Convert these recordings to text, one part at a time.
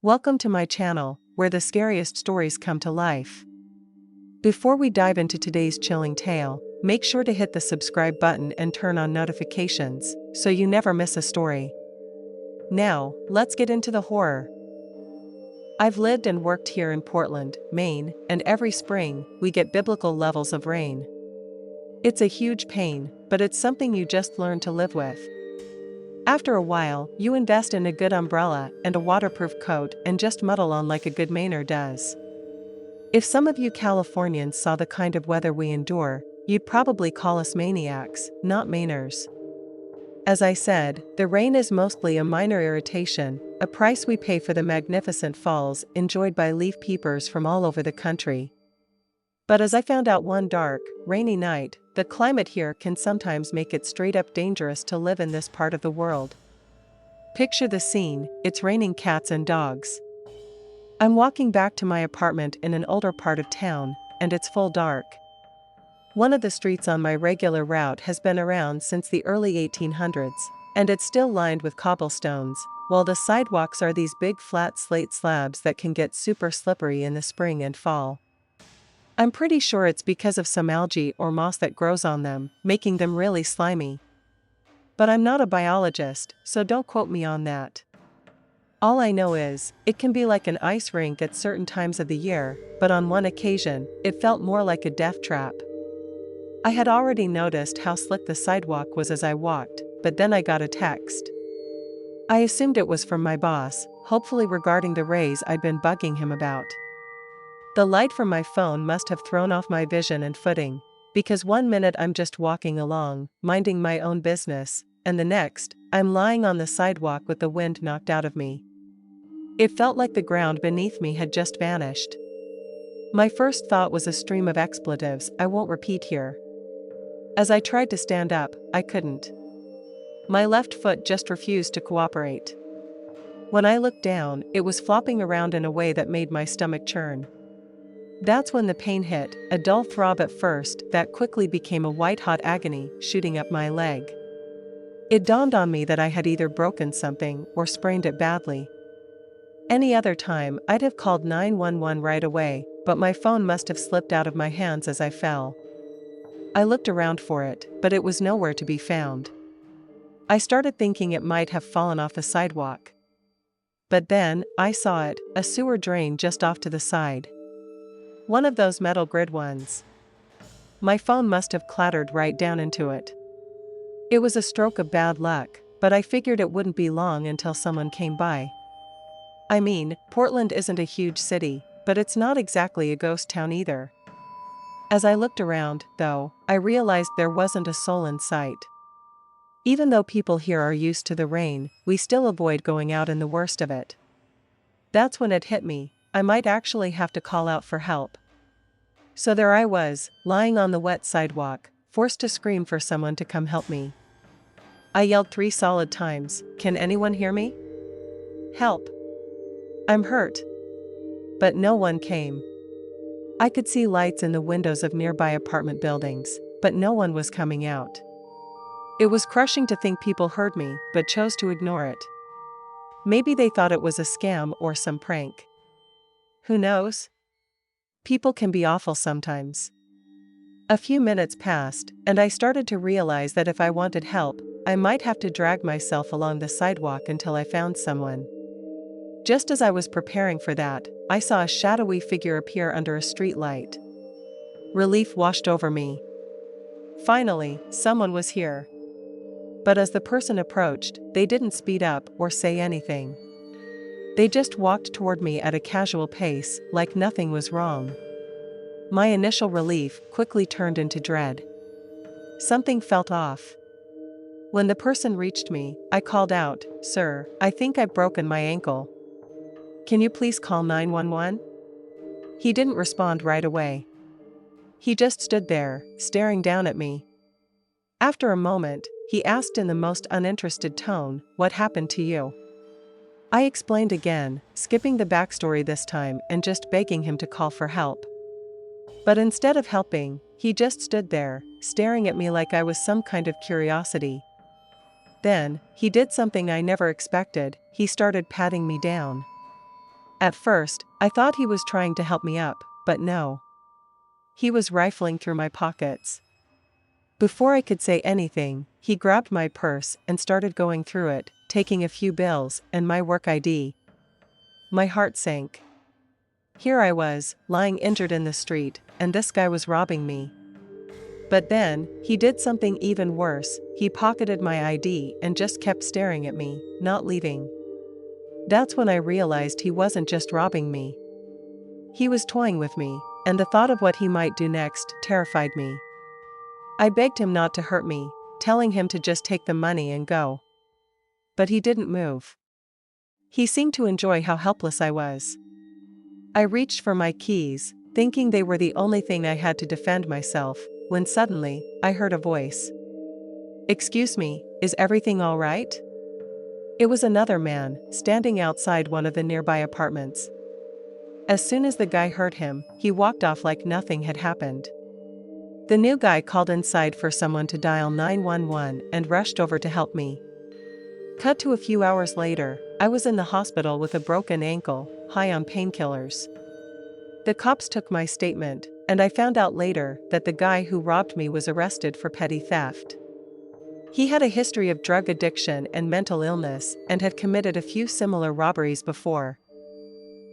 Welcome to my channel, where the scariest stories come to life. Before we dive into today's chilling tale, make sure to hit the subscribe button and turn on notifications, so you never miss a story. Now, let's get into the horror. I've lived and worked here in Portland, Maine, and every spring, we get biblical levels of rain. It's a huge pain, but it's something you just learn to live with. After a while, you invest in a good umbrella and a waterproof coat and just muddle on like a good Mainer does. If some of you Californians saw the kind of weather we endure, you'd probably call us maniacs, not Mainers. As I said, the rain is mostly a minor irritation, a price we pay for the magnificent falls enjoyed by leaf peepers from all over the country. But as I found out one dark, rainy night, the climate here can sometimes make it straight up dangerous to live in this part of the world. Picture the scene, it's raining cats and dogs. I'm walking back to my apartment in an older part of town, and it's full dark. One of the streets on my regular route has been around since the early 1800s, and it's still lined with cobblestones, while the sidewalks are these big flat slate slabs that can get super slippery in the spring and fall. I'm pretty sure it's because of some algae or moss that grows on them, making them really slimy. But I'm not a biologist, so don't quote me on that. All I know is, it can be like an ice rink at certain times of the year, but on one occasion, it felt more like a death trap. I had already noticed how slick the sidewalk was as I walked, but then I got a text. I assumed it was from my boss, hopefully regarding the raise I'd been bugging him about. The light from my phone must have thrown off my vision and footing, because one minute I'm just walking along, minding my own business, and the next, I'm lying on the sidewalk with the wind knocked out of me. It felt like the ground beneath me had just vanished. My first thought was a stream of expletives I won't repeat here. As I tried to stand up, I couldn't. My left foot just refused to cooperate. When I looked down, it was flopping around in a way that made my stomach churn. That's when the pain hit, a dull throb at first that quickly became a white-hot agony shooting up my leg. It dawned on me that I had either broken something or sprained it badly. Any other time, I'd have called 911 right away, but my phone must have slipped out of my hands as I fell. I looked around for it, but it was nowhere to be found. I started thinking it might have fallen off the sidewalk. But then, I saw it, a sewer drain just off to the side. One of those metal grid ones. My phone must have clattered right down into it. It was a stroke of bad luck, but I figured it wouldn't be long until someone came by. I mean, Portland isn't a huge city, but it's not exactly a ghost town either. As I looked around, though, I realized there wasn't a soul in sight. Even though people here are used to the rain, we still avoid going out in the worst of it. That's when it hit me, I might actually have to call out for help. So there I was, lying on the wet sidewalk, forced to scream for someone to come help me. I yelled 3 solid times, "Can anyone hear me? Help! I'm hurt." But no one came. I could see lights in the windows of nearby apartment buildings, but no one was coming out. It was crushing to think people heard me, but chose to ignore it. Maybe they thought it was a scam or some prank. Who knows? People can be awful sometimes. A few minutes passed, and I started to realize that if I wanted help, I might have to drag myself along the sidewalk until I found someone. Just as I was preparing for that, I saw a shadowy figure appear under a street light. Relief washed over me. Finally, someone was here. But as the person approached, they didn't speed up or say anything. They just walked toward me at a casual pace, like nothing was wrong. My initial relief quickly turned into dread. Something felt off. When the person reached me, I called out, "Sir, I think I've broken my ankle. Can you please call 911?" He didn't respond right away. He just stood there, staring down at me. After a moment, he asked in the most uninterested tone, "What happened to you?" I explained again, skipping the backstory this time and just begging him to call for help. But instead of helping, he just stood there, staring at me like I was some kind of curiosity. Then, he did something I never expected, he started patting me down. At first, I thought he was trying to help me up, but no. He was rifling through my pockets. Before I could say anything, he grabbed my purse and started going through it, taking a few bills and my work ID. My heart sank. Here I was, lying injured in the street, and this guy was robbing me. But then, he did something even worse. He pocketed my ID and just kept staring at me, not leaving. That's when I realized he wasn't just robbing me. He was toying with me, and the thought of what he might do next terrified me. I begged him not to hurt me, telling him to just take the money and go. But he didn't move. He seemed to enjoy how helpless I was. I reached for my keys, thinking they were the only thing I had to defend myself, when suddenly, I heard a voice. "Excuse me, is everything all right?" It was another man, standing outside one of the nearby apartments. As soon as the guy heard him, he walked off like nothing had happened. The new guy called inside for someone to dial 911 and rushed over to help me. Cut to a few hours later, I was in the hospital with a broken ankle, high on painkillers. The cops took my statement, and I found out later that the guy who robbed me was arrested for petty theft. He had a history of drug addiction and mental illness and had committed a few similar robberies before.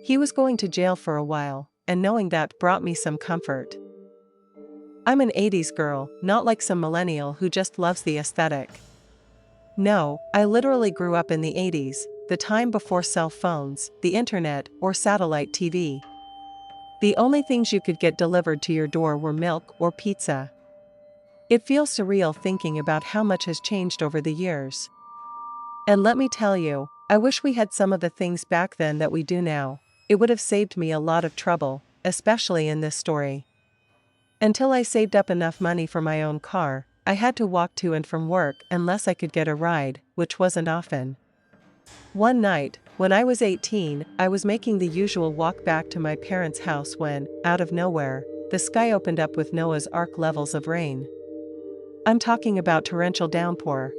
He was going to jail for a while, and knowing that brought me some comfort. I'm an 80s girl, not like some millennial who just loves the aesthetic. No, I literally grew up in the 80s, the time before cell phones, the internet, or satellite TV. The only things you could get delivered to your door were milk or pizza. It feels surreal thinking about how much has changed over the years. And let me tell you, I wish we had some of the things back then that we do now. It would have saved me a lot of trouble, especially in this story. Until I saved up enough money for my own car, I had to walk to and from work unless I could get a ride, which wasn't often. One night, when I was 18, I was making the usual walk back to my parents' house when, out of nowhere, the sky opened up with Noah's Ark levels of rain. I'm talking about torrential downpour.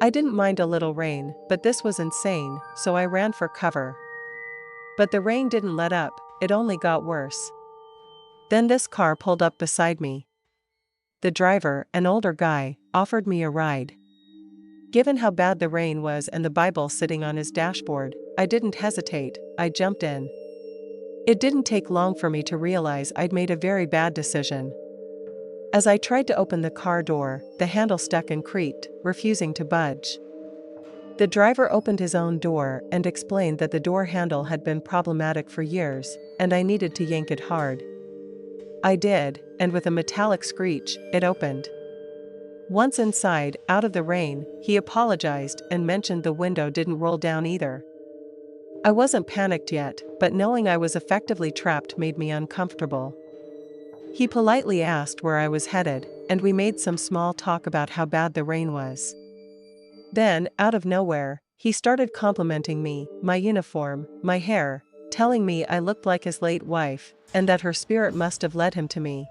I didn't mind a little rain, but this was insane, so I ran for cover. But the rain didn't let up, it only got worse. Then this car pulled up beside me. The driver, an older guy, offered me a ride. Given how bad the rain was and the Bible sitting on his dashboard, I didn't hesitate, I jumped in. It didn't take long for me to realize I'd made a very bad decision. As I tried to open the car door, the handle stuck and creaked, refusing to budge. The driver opened his own door and explained that the door handle had been problematic for years, and I needed to yank it hard. I did, and with a metallic screech, it opened. Once inside, out of the rain, he apologized and mentioned the window didn't roll down either. I wasn't panicked yet, but knowing I was effectively trapped made me uncomfortable. He politely asked where I was headed, and we made some small talk about how bad the rain was. Then, out of nowhere, he started complimenting me, my uniform, my hair, telling me I looked like his late wife, and that her spirit must have led him to me.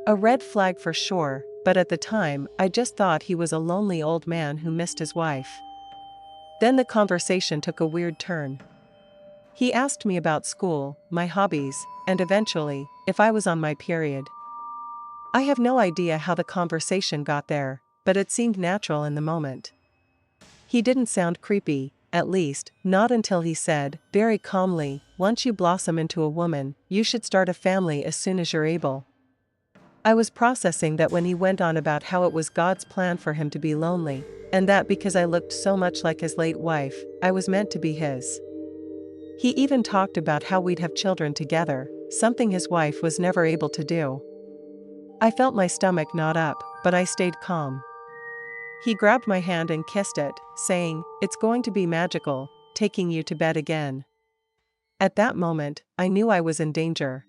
A red flag for sure, but at the time, I just thought he was a lonely old man who missed his wife. Then the conversation took a weird turn. He asked me about school, my hobbies, and eventually, if I was on my period. I have no idea how the conversation got there, but it seemed natural in the moment. He didn't sound creepy, at least, not until he said, very calmly, "Once you blossom into a woman, you should start a family as soon as you're able." I was processing that when he went on about how it was God's plan for him to be lonely, and that because I looked so much like his late wife, I was meant to be his. He even talked about how we'd have children together, something his wife was never able to do. I felt my stomach knot up, but I stayed calm. He grabbed my hand and kissed it, saying, "It's going to be magical, taking you to bed again." At that moment, I knew I was in danger.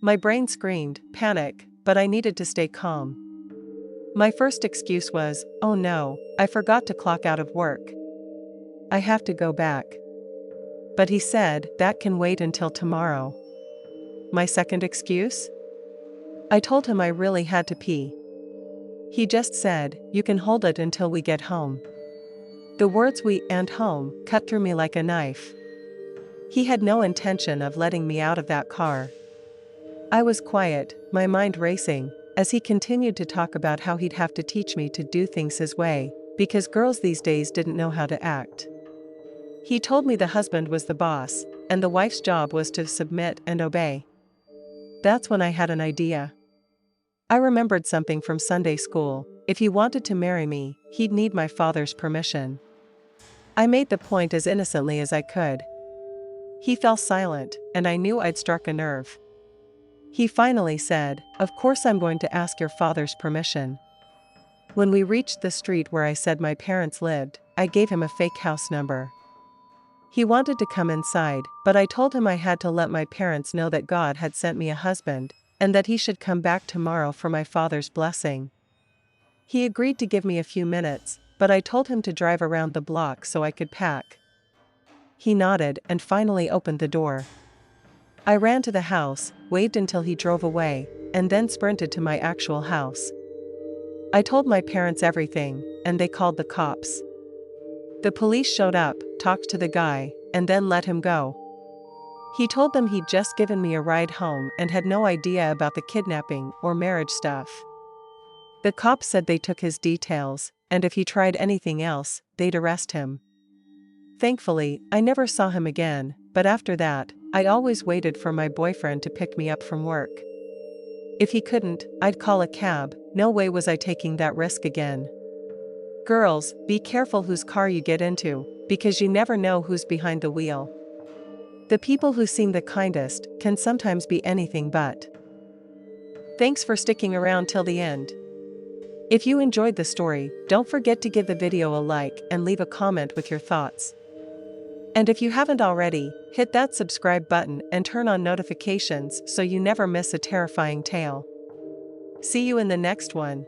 My brain screamed, panic, but I needed to stay calm. My first excuse was, "Oh no, I forgot to clock out of work. I have to go back." But he said, "That can wait until tomorrow." My second excuse? I told him I really had to pee. He just said, "You can hold it until we get home." The words "we" and "home" cut through me like a knife. He had no intention of letting me out of that car. I was quiet, my mind racing, as he continued to talk about how he'd have to teach me to do things his way, because girls these days didn't know how to act. He told me the husband was the boss, and the wife's job was to submit and obey. That's when I had an idea. I remembered something from Sunday school: if he wanted to marry me, he'd need my father's permission. I made the point as innocently as I could. He fell silent, and I knew I'd struck a nerve. He finally said, "Of course I'm going to ask your father's permission." When we reached the street where I said my parents lived, I gave him a fake house number. He wanted to come inside, but I told him I had to let my parents know that God had sent me a husband, and that he should come back tomorrow for my father's blessing. He agreed to give me a few minutes, but I told him to drive around the block so I could pack. He nodded and finally opened the door. I ran to the house, waved until he drove away, and then sprinted to my actual house. I told my parents everything, and they called the cops. The police showed up, talked to the guy, and then let him go. He told them he'd just given me a ride home and had no idea about the kidnapping or marriage stuff. The cops said they took his details, and if he tried anything else, they'd arrest him. Thankfully, I never saw him again, but after that, I always waited for my boyfriend to pick me up from work. If he couldn't, I'd call a cab. No way was I taking that risk again. Girls, be careful whose car you get into, because you never know who's behind the wheel. The people who seem the kindest can sometimes be anything but. Thanks for sticking around till the end. If you enjoyed the story, don't forget to give the video a like and leave a comment with your thoughts. And if you haven't already, hit that subscribe button and turn on notifications so you never miss a terrifying tale. See you in the next one.